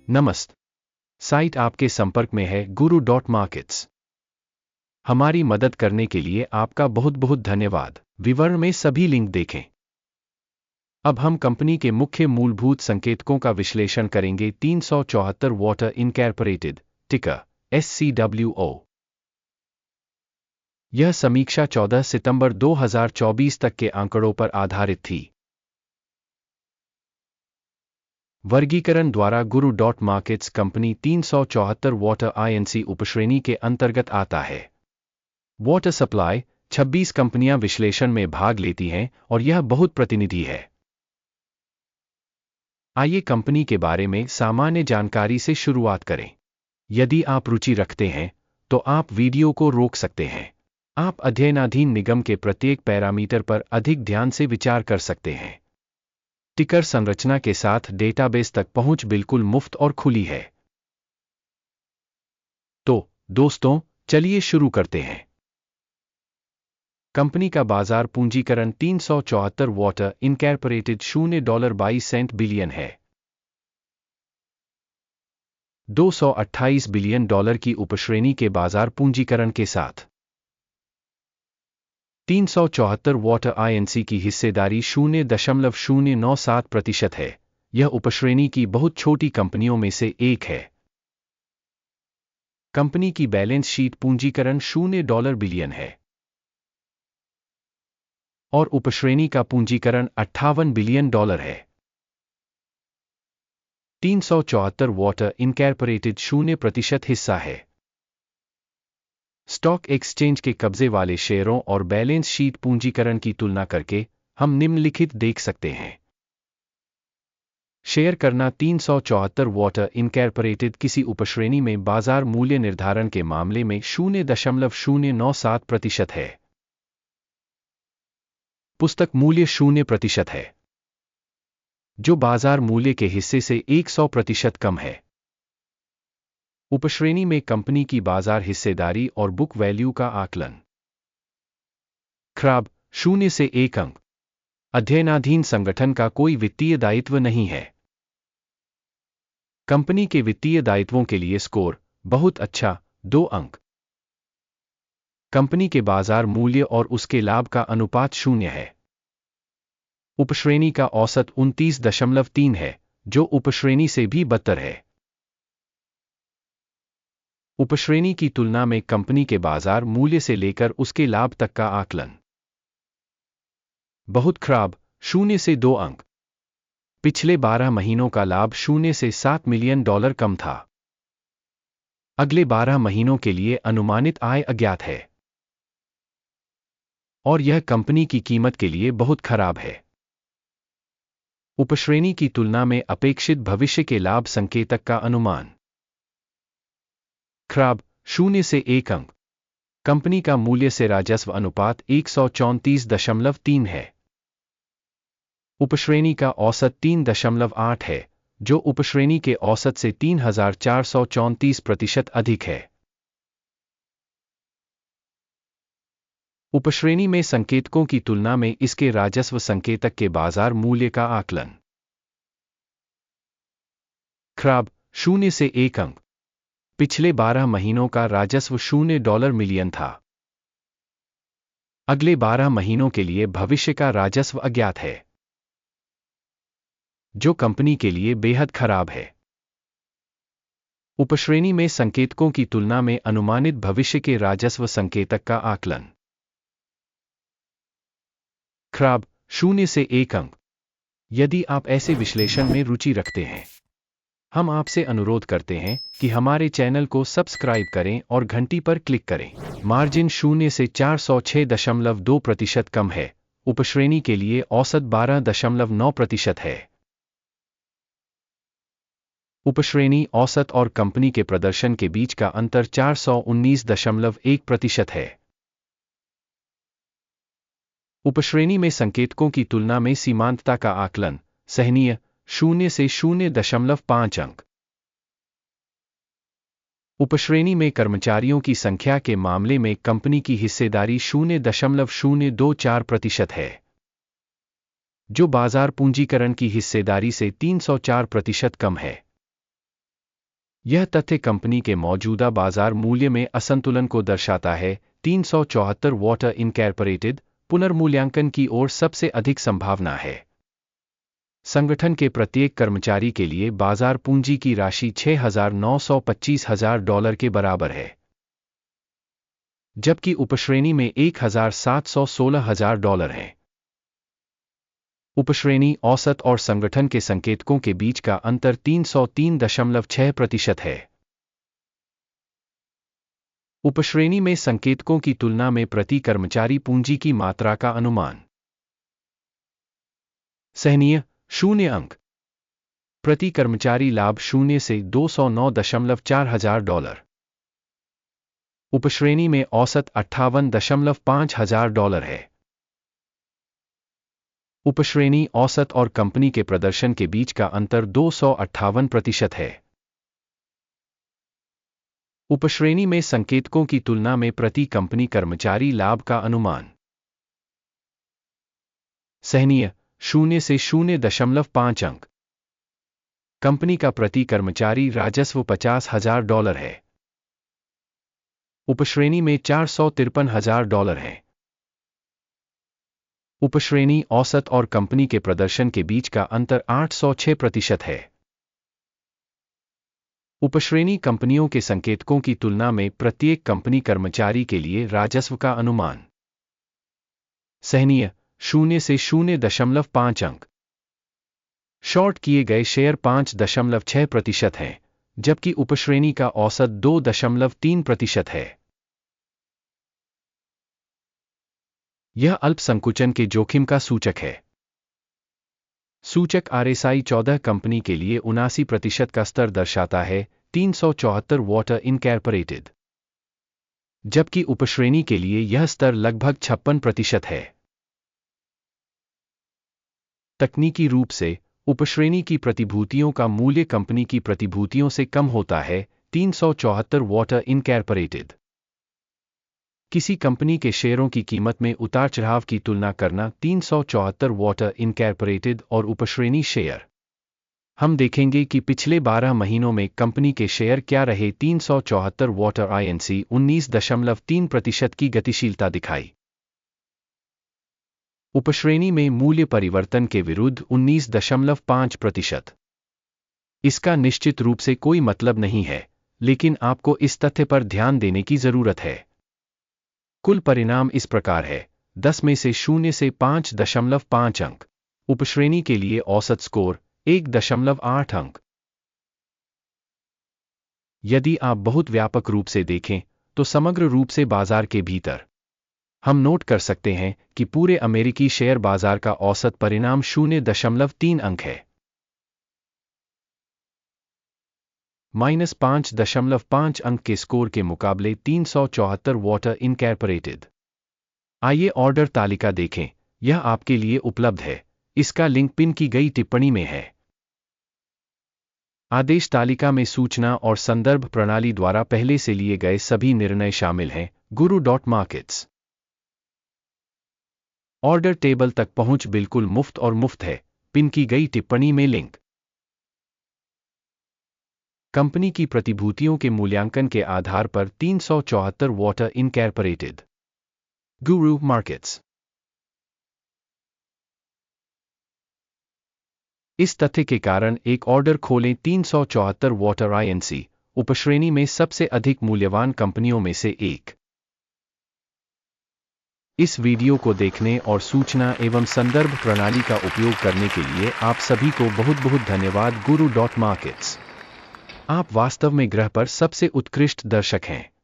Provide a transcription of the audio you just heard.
नमस्ते। साइट आपके संपर्क में है guru.markets। हमारी मदद करने के लिए आपका बहुत बहुत धन्यवाद। विवरण में सभी लिंक देखें। अब हम कंपनी के मुख्य मूलभूत संकेतकों का विश्लेषण करेंगे। 374 वाटर इनकॉर्पोरेटेड, टिकर SCWO। यह समीक्षा 14 सितंबर 2024 तक के आंकड़ों पर आधारित थी। वर्गीकरण द्वारा guru.markets कंपनी 374 वाटर INC उपश्रेणी के अंतर्गत आता है। वाटर सप्लाई 26 कंपनियां विश्लेषण में भाग लेती हैं और यह बहुत प्रतिनिधि है। आइए कंपनी के बारे में सामान्य जानकारी से शुरुआत करें। यदि आप रुचि रखते हैं तो आप वीडियो को रोक सकते हैं। आप अध्ययनाधीन निगम के प्रत्येक पैरामीटर पर अधिक ध्यान से विचार कर सकते हैं। टिकर संरचना के साथ डेटाबेस तक पहुंच बिल्कुल मुफ्त और खुली है। तो दोस्तों, चलिए शुरू करते हैं। कंपनी का बाजार पूंजीकरण 374 वाटर इनकॉर्पोरेटेड $0.22 बिलियन है। $228 बिलियन की उपश्रेणी के बाजार पूंजीकरण के साथ 374 वाटर INC की हिस्सेदारी 0.097% है। यह उपश्रेणी की बहुत छोटी कंपनियों में से एक है। कंपनी की बैलेंस शीट पूंजीकरण $0 बिलियन है और उपश्रेणी का पूंजीकरण $58 बिलियन है। 374 वाटर इनकॉर्पोरेटेड 0% हिस्सा है। स्टॉक एक्सचेंज के कब्जे वाले शेयरों और बैलेंस शीट पूंजीकरण की तुलना करके हम निम्नलिखित देख सकते हैं। शेयर करना 374 वाटर इनकॉर्पोरेटेड किसी उपश्रेणी में बाजार मूल्य निर्धारण के मामले में 0.097% है। पुस्तक मूल्य 0% है, जो बाजार मूल्य के हिस्से से 100% कम है। उपश्रेणी में कंपनी की बाजार हिस्सेदारी और बुक वैल्यू का आकलन। खराब 0 से 1 अंक। अध्ययनाधीन संगठन का कोई वित्तीय दायित्व नहीं है। कंपनी के वित्तीय दायित्वों के लिए स्कोर बहुत अच्छा 2 अंक। कंपनी के बाजार मूल्य और उसके लाभ का अनुपात 0 है। उपश्रेणी का औसत 29.3 है, जो उपश्रेणी से भी बदतर है। उपश्रेणी की तुलना में कंपनी के बाजार मूल्य से लेकर उसके लाभ तक का आकलन। बहुत खराब 0 से 2 अंक। पिछले 12 महीनों का लाभ 0 से $7 मिलियन कम था। अगले 12 महीनों के लिए अनुमानित आय अज्ञात है और यह कंपनी की कीमत के लिए बहुत खराब है। उपश्रेणी की तुलना में अपेक्षित भविष्य के लाभ संकेतक का अनुमान। खराब 0 से 1 अंक। कंपनी का मूल्य से राजस्व अनुपात 134.3 है। उपश्रेणी का औसत 3.8 है, जो उपश्रेणी के औसत से 3434% अधिक है। उपश्रेणी में संकेतकों की तुलना में इसके राजस्व संकेतक के बाजार मूल्य का आकलन। खराब 0 से 1 अंक। पिछले 12 महीनों का राजस्व $0 मिलियन था। अगले 12 महीनों के लिए भविष्य का राजस्व अज्ञात है, जो कंपनी के लिए बेहद खराब है। उपश्रेणी में संकेतकों की तुलना में अनुमानित भविष्य के राजस्व संकेतक का आकलन। खराब 0 से 1 अंक। यदि आप ऐसे विश्लेषण में रुचि रखते हैं, हम आपसे अनुरोध करते हैं कि हमारे चैनल को सब्सक्राइब करें और घंटी पर क्लिक करें। मार्जिन 0 से 406.2% कम है। उपश्रेणी के लिए औसत 12.9% है। उपश्रेणी औसत और कंपनी के प्रदर्शन के बीच का अंतर 419.1% है। उपश्रेणी में संकेतकों की तुलना में सीमांतता का आकलन सहनीय 0 से 0.5 अंक। उपश्रेणी में कर्मचारियों की संख्या के मामले में कंपनी की हिस्सेदारी 0.024% है, जो बाजार पूंजीकरण की हिस्सेदारी से 304% कम है। यह तथ्य कंपनी के मौजूदा बाजार मूल्य में असंतुलन को दर्शाता है। 374 वाटर इनकॉर्पोरेटेड पुनर्मूल्यांकन की ओर सबसे अधिक संभावना है। संगठन के प्रत्येक कर्मचारी के लिए बाजार पूंजी की राशि $6,925,000 के बराबर है, जबकि उपश्रेणी में $1,716,000 है। उपश्रेणी औसत और संगठन के संकेतकों के बीच का अंतर 303.6% है। उपश्रेणी में संकेतकों की तुलना में प्रति कर्मचारी पूंजी की मात्रा का अनुमान। सहनीय 0 अंक। प्रति कर्मचारी लाभ 0 से $209,400। उपश्रेणी में औसत $58,500 है। उपश्रेणी औसत और कंपनी के प्रदर्शन के बीच का अंतर 258% है। उपश्रेणी में संकेतकों की तुलना में प्रति कंपनी कर्मचारी लाभ का अनुमान। सहनीय 0 से 0.5 अंक। कंपनी का प्रति कर्मचारी राजस्व $50,000 है। उपश्रेणी में $453,000 है। उपश्रेणी औसत और कंपनी के प्रदर्शन के बीच का अंतर 806% है। उपश्रेणी कंपनियों के संकेतकों की तुलना में प्रत्येक कंपनी कर्मचारी के लिए राजस्व का अनुमान। सहनीय 0 से 0.5 अंक। शॉर्ट किए गए शेयर 5.6% हैं, जबकि उपश्रेणी का औसत 2.3% है। यह अल्प संकुचन के जोखिम का सूचक है। सूचक RSI 14 कंपनी के लिए 79% का स्तर दर्शाता है। 374 वाटर इनकॉर्पोरेटेड, जबकि उपश्रेणी के लिए यह स्तर लगभग 56% है। तकनीकी रूप से उपश्रेणी की प्रतिभूतियों का मूल्य कंपनी की प्रतिभूतियों से कम होता है। 374 वाटर इनकॉर्पोरेटेड। किसी कंपनी के शेयरों की कीमत में उतार चढ़ाव की तुलना करना। 374 वाटर इनकॉर्पोरेटेड और उपश्रेणी शेयर। हम देखेंगे कि पिछले 12 महीनों में कंपनी के शेयर क्या रहे। 374 वाटर INC 19.3% की गतिशीलता दिखाई। उपश्रेणी में मूल्य परिवर्तन के विरुद्ध 19.5%। इसका निश्चित रूप से कोई मतलब नहीं है, लेकिन आपको इस तथ्य पर ध्यान देने की जरूरत है। कुल परिणाम इस प्रकार है: 10 में से 0 से 5.5 अंक। उपश्रेणी के लिए औसत स्कोर 1.8 अंक। यदि आप बहुत व्यापक रूप से देखें तो समग्र रूप से बाजार के भीतर हम नोट कर सकते हैं कि पूरे अमेरिकी शेयर बाजार का औसत परिणाम 0.3 अंक है। -5.5 अंक के स्कोर के मुकाबले 374 वाटर इनकॉर्पोरेटेड। आइए ऑर्डर तालिका देखें, यह आपके लिए उपलब्ध है। इसका लिंक पिन की गई टिप्पणी में है। आदेश तालिका में सूचना और संदर्भ प्रणाली द्वारा पहले से लिए गए सभी निर्णय शामिल हैं। guru.markets। ऑर्डर टेबल तक पहुंच बिल्कुल मुफ्त और मुफ्त है। पिन की गई टिप्पणी में लिंक। कंपनी की प्रतिभूतियों के मूल्यांकन के आधार पर 374 वाटर इनकॉर्पोरेटेड। गुरु मार्केट्स। इस तथ्य के कारण एक ऑर्डर खोलें। 374 वाटर INC उपश्रेणी में सबसे अधिक मूल्यवान कंपनियों में से एक। इस वीडियो को देखने और सूचना एवं संदर्भ प्रणाली का उपयोग करने के लिए आप सभी को बहुत बहुत धन्यवाद। guru.markets। आप वास्तव में ग्रह पर सबसे उत्कृष्ट दर्शक हैं।